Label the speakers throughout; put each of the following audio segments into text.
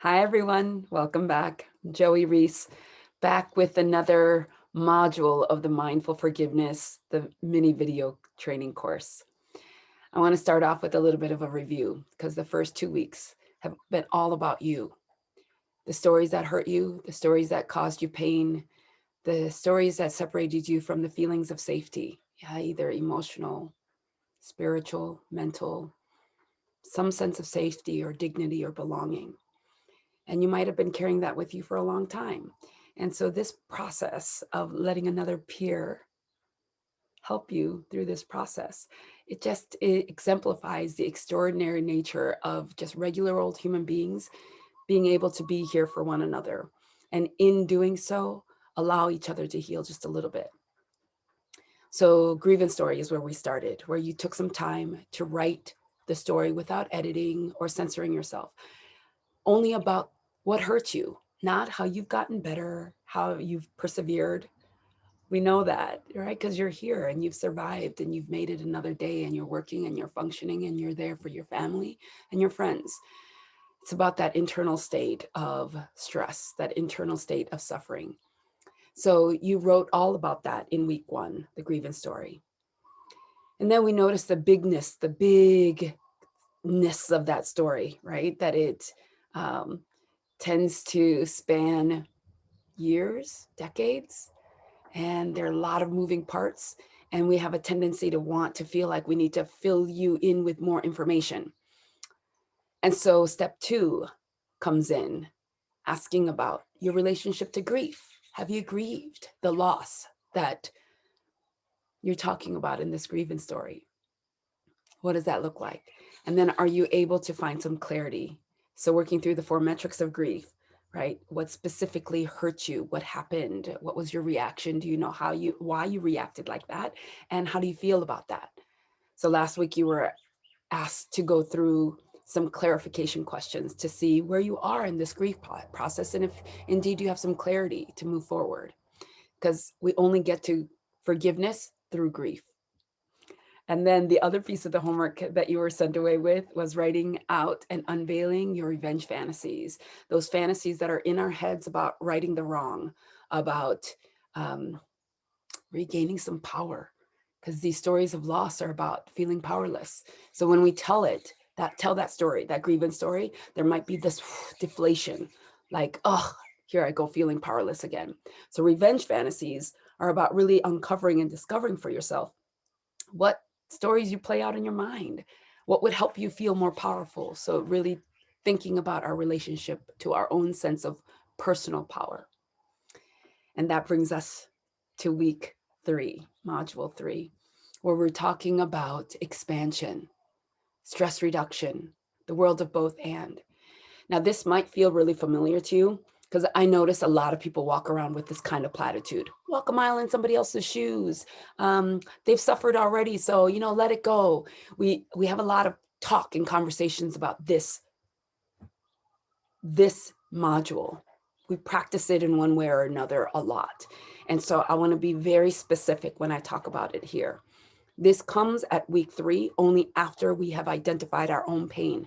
Speaker 1: Hi, everyone. Welcome back. Joey Reese, back with another module of the Mindful Forgiveness, the mini video training course. I want to start off with a little bit of a review because the first 2 weeks have been all about you. The stories that hurt you, the stories that caused you pain, the stories that separated you from the feelings of safety, either emotional, spiritual, mental, some sense of safety or dignity or belonging. And you might have been carrying that with you for a long time. And so this process of letting another peer help you through this process, it exemplifies the extraordinary nature of just regular old human beings being able to be here for one another. And in doing so, allow each other to heal just a little bit. So Grievance Story is where we started, where you took some time to write the story without editing or censoring yourself, only about what hurt you, not how you've gotten better, how you've persevered. We know that, right? Because you're here and you've survived and you've made it another day and you're working and you're functioning and you're there for your family and your friends. It's about that internal state of stress, that internal state of suffering. So you wrote all about that in week 1, the Grievance Story. And then we noticed the bigness of that story, right? That it tends to span years, decades, and there are a lot of moving parts. And we have a tendency to want to feel like we need to fill you in with more information. And so step 2 comes in, asking about your relationship to grief. Have you grieved the loss that you're talking about in this grievance story? What does that look like? And then are you able to find some clarity? So working through the 4 metrics of grief, right? What specifically hurt you? What happened? What was your reaction? Do you know why you reacted like that? And how do you feel about that? So last week you were asked to go through some clarification questions to see where you are in this grief process. And if indeed you have some clarity to move forward, because we only get to forgiveness through grief. And then the other piece of the homework that you were sent away with was writing out and unveiling your revenge fantasies, those fantasies that are in our heads about righting the wrong, about um, regaining some power, because these stories of loss are about feeling powerless. So when we tell that story, that grievance story, there might be this deflation, like, oh, here I go feeling powerless again. So revenge fantasies are about really uncovering and discovering for yourself what stories you play out in your mind, what would help you feel more powerful. So really thinking about our relationship to our own sense of personal power. And that brings us to week 3, module 3, where we're talking about expansion, stress reduction, the world of both and. Now, this might feel really familiar to you because I notice a lot of people walk around with this kind of platitude. Walk a mile in somebody else's shoes. They've suffered already, so let it go. We have a lot of talk and conversations about this module. We practice it in one way or another a lot, and so I want to be very specific when I talk about it here. This comes at week 3 only after we have identified our own pain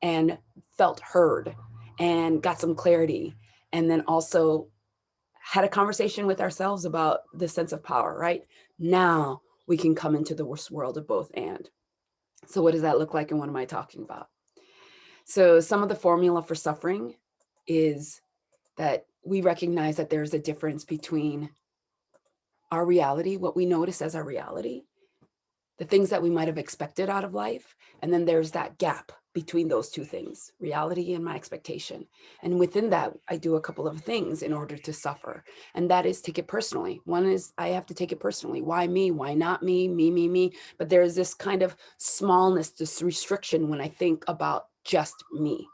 Speaker 1: and felt heard and got some clarity, and then also had a conversation with ourselves about the sense of power, right? Now we can come into the world of both and. So what does that look like and what am I talking about? So some of the formula for suffering is that we recognize that there's a difference between our reality, what we notice as our reality, the things that we might have expected out of life. And then there's that gap between those two things, reality and my expectation. And within that, I do a couple of things in order to suffer. And that is take it personally. One is I have to take it personally. Why me? Why not me? Me. But there's this kind of smallness, this restriction when I think about just me.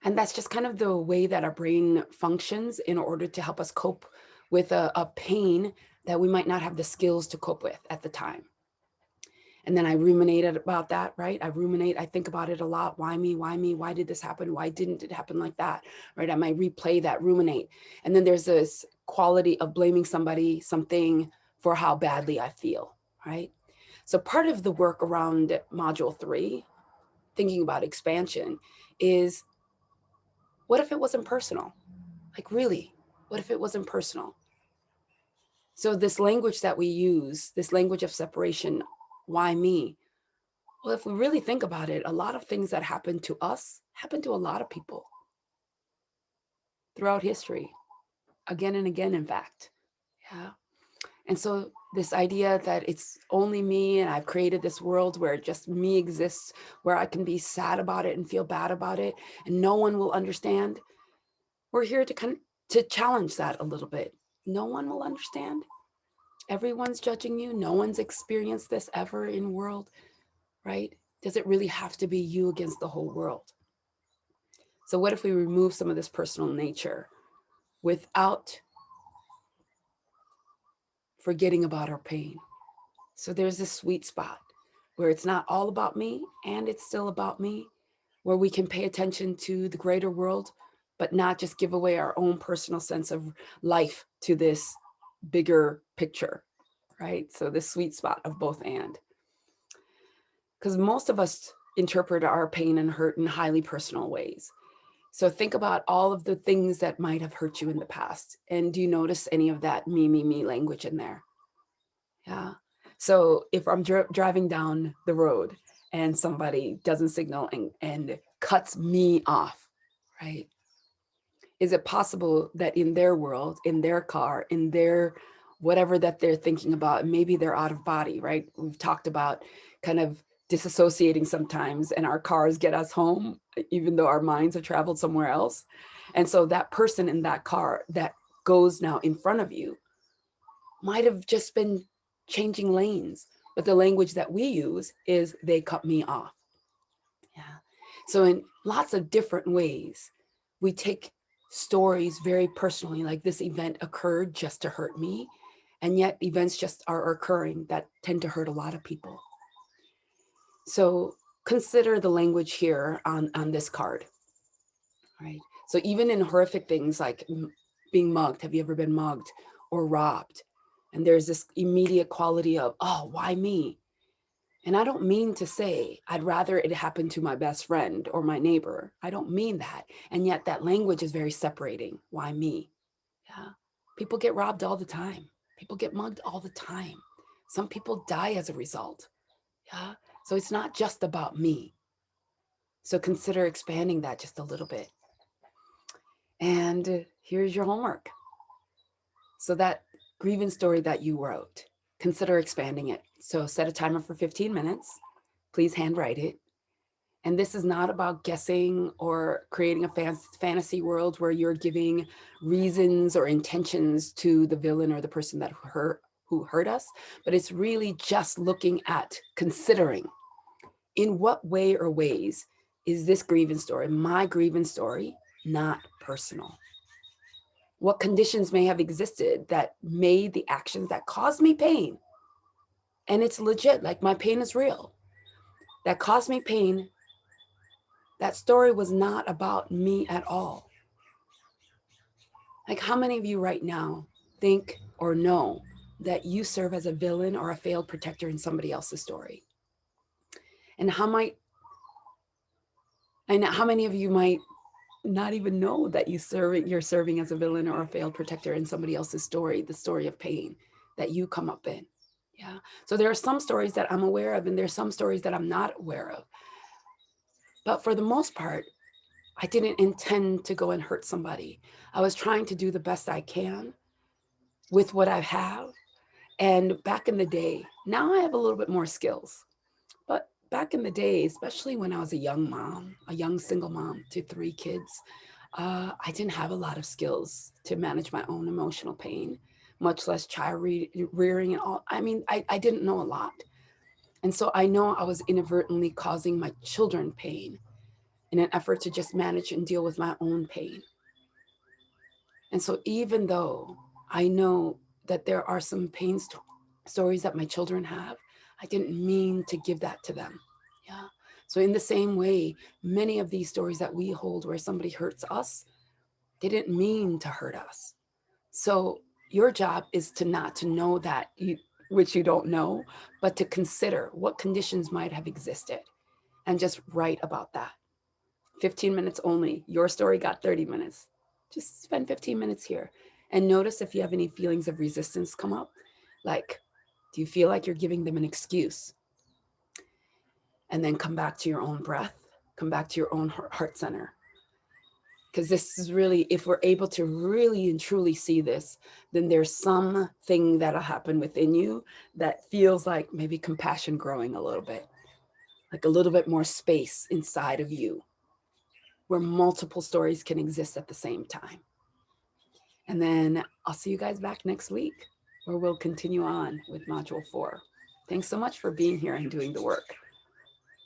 Speaker 1: And that's just kind of the way that our brain functions in order to help us cope with a pain that we might not have the skills to cope with at the time. And then I ruminated about that, right? I think about it a lot. Why me? Why me? Why did this happen? Why didn't it happen like that? Right? I might replay that, ruminate. And then there's this quality of blaming somebody, something for how badly I feel, right? So part of the work around module 3, thinking about expansion, is What if it wasn't personal? Like, really, what if it wasn't personal? So this language that we use, this language of separation, why me? Well, if we really think about it, a lot of things that happen to us happen to a lot of people throughout history, again and again, in fact. Yeah. And so this idea that it's only me and I've created this world where just me exists, where I can be sad about it and feel bad about it and no one will understand. We're here to challenge that a little bit. No one will understand. Everyone's judging you. No one's experienced this ever in the world, right? Does it really have to be you against the whole world? So what if we remove some of this personal nature without forgetting about our pain? So there's this sweet spot where it's not all about me and it's still about me, where we can pay attention to the greater world, but not just give away our own personal sense of life to this bigger picture, right? So this sweet spot of both and. Because most of us interpret our pain and hurt in highly personal ways. So think about all of the things that might have hurt you in the past. And do you notice any of that me language in there? Yeah. So if I'm driving down the road and somebody doesn't signal and cuts me off, right? Is it possible that in their world, in their car, in their whatever that they're thinking about, maybe they're out of body, right? We've talked about kind of disassociating sometimes and our cars get us home, even though our minds have traveled somewhere else. And so that person in that car that goes now in front of you might have just been changing lanes, but the language that we use is they cut me off. Yeah. So in lots of different ways, we take stories very personally, like this event occurred just to hurt me. And yet events just are occurring that tend to hurt a lot of people. So consider the language here on this card, right? So even in horrific things like being mugged, have you ever been mugged or robbed? And there's this immediate quality of, oh, why me? And I don't mean to say I'd rather it happen to my best friend or my neighbor. I don't mean that. And yet that language is very separating. Why me? Yeah. People get robbed all the time. People get mugged all the time. Some people die as a result. Yeah. So it's not just about me. So consider expanding that just a little bit. And here's your homework. So that grievance story that you wrote, consider expanding it. So set a timer for 15 minutes. Please handwrite it. And this is not about guessing or creating a fantasy world where you're giving reasons or intentions to the villain or the person that who hurt us, but it's really just looking at considering in what way or ways is this grievance story, my grievance story, not personal? What conditions may have existed that made the actions that caused me pain? And it's legit, like my pain is real. That caused me pain. That story was not about me at all. Like how many of you right now think or know that you serve as a villain or a failed protector in somebody else's story? And how many of you might not even know that you're serving as a villain or a failed protector in somebody else's story, the story of pain that you come up in? Yeah. So there are some stories that I'm aware of and there's some stories that I'm not aware of. But for the most part, I didn't intend to go and hurt somebody. I was trying to do the best I can with what I have. And back in the day, now I have a little bit more skills. But back in the day, especially when I was a young mom, a young single mom to 3 kids, I didn't have a lot of skills to manage my own emotional pain, much less child rearing and all. I mean, I didn't know a lot. And so I know I was inadvertently causing my children pain in an effort to just manage and deal with my own pain. And so even though I know that there are some pain stories that my children have, I didn't mean to give that to them. Yeah. So in the same way, many of these stories that we hold where somebody hurts us, they didn't mean to hurt us. So your job is to not to know that which you don't know, but to consider what conditions might have existed and just write about that. 15 minutes only. Your story got 30 minutes. Just spend 15 minutes here and notice if you have any feelings of resistance come up. Like, do you feel like you're giving them an excuse? And then come back to your own breath, come back to your own heart center. Because this is really, if we're able to really and truly see this, then there's something that'll happen within you that feels like maybe compassion growing a little bit, like a little bit more space inside of you where multiple stories can exist at the same time. And then I'll see you guys back next week where we'll continue on with Module 4. Thanks so much for being here and doing the work.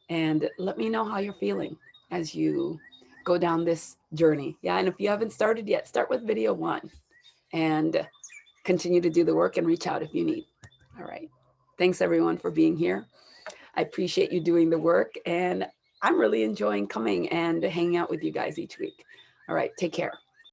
Speaker 1: And let me know how you're feeling as you go down this journey. Yeah, and if you haven't started yet, start with video 1 and continue to do the work and reach out if you need. All right. Thanks everyone for being here. I appreciate you doing the work, and I'm really enjoying coming and hanging out with you guys each week. All right, take care.